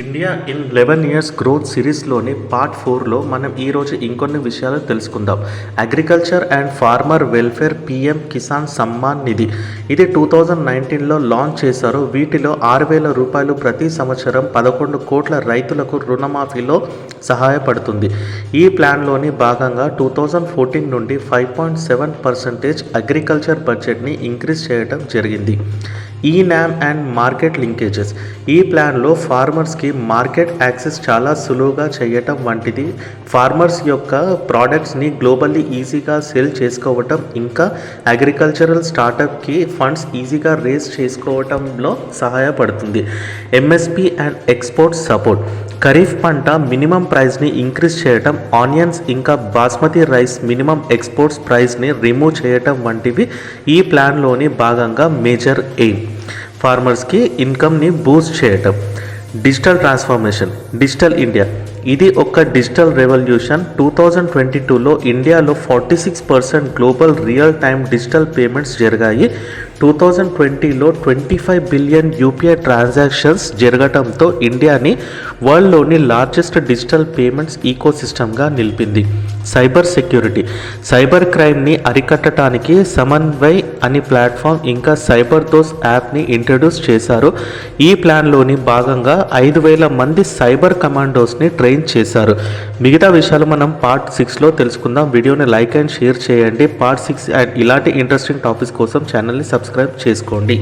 India in 11 years growth సిరీస్లోని part 4లో మనం ఈరోజు ఇంకొన్ని విషయాలు తెలుసుకుందాం. Agriculture and farmer welfare PM Kisan Samman Nidhi ఇది 2019లో లాంచ్ చేశారు. వీటిలో 6,000 రూపాయలు ప్రతి సంవత్సరం 11 కోట్ల రైతులకు రుణమాఫీలో సహాయపడుతుంది. ఈ ప్లాన్లోని భాగంగా 2014 నుండి 5.7% అగ్రికల్చర్ బడ్జెట్ని ఇంక్రీజ్ చేయడం జరిగింది. ఈ నామ్ అండ్ మార్కెట్ లింకేజెస్ ఈ ప్లాన్లో ఫార్మర్స్కి మార్కెట్ యాక్సెస్ చాలా సులువుగా చేయటం వంటిది, ఫార్మర్స్ యొక్క ప్రోడక్ట్స్ని గ్లోబల్లీ ఈజీగా సేల్ చేసుకోవటం, ఇంకా అగ్రికల్చరల్ స్టార్టప్కి ఫండ్స్ ఈజీగా రేస్ చేసుకోవటంలో సహాయపడుతుంది. MSP and export support Kharif పంట మినిమం ప్రైస్ని ఇంక్రీజ్ చేయటం, ఆనియన్స్ ఇంకా బాస్మతి రైస్ మినిమం ఎక్స్పోర్ట్స్ ప్రైస్ని రిమూవ్ చేయటం వంటివి ఈ ప్లాన్లోని భాగంగా మేజర్ ఎయిమ్. ఫార్మర్స్కి ఇన్కమ్ని బూస్ట్ చేయటం. డిజిటల్ ట్రాన్స్ఫర్మేషన్ డిజిటల్ ఇండియా ఇది ఒక డిజిటల్ రెవల్యూషన్. 2022లో ఇండియాలో 46% global real time digital payments జరిగాయి. 2020లో 25 బిలియన్ యూపీఐ ట్రాన్సాక్షన్స్ జరగడంతో ఇండియాని వరల్డ్లోని లార్జెస్ట్ డిజిటల్ పేమెంట్స్ ఈకోసిస్టమ్గా నిలిపింది. సైబర్ సెక్యూరిటీ సైబర్ క్రైమ్ని అరికట్టడానికి సమన్వయ్ అని ప్లాట్ఫామ్ ఇంకా సైబర్ దోస్ యాప్ని ఇంట్రడ్యూస్ చేశారు. ఈ ప్లాన్లోని భాగంగా 5,000 మంది సైబర్ కమాండోస్ని ట్రైన్ చేశారు. మిగతా విషయాలు మనం పార్ట్ 6లో తెలుసుకుందాం. వీడియోని లైక్ అండ్ షేర్ చేయండి. పార్ట్ 6 అండ్ ఇలాంటి ఇంట్రెస్టింగ్ టాపిక్స్ కోసం ఛానల్ని సబ్స్క్రైబ్ చేసుకోండి.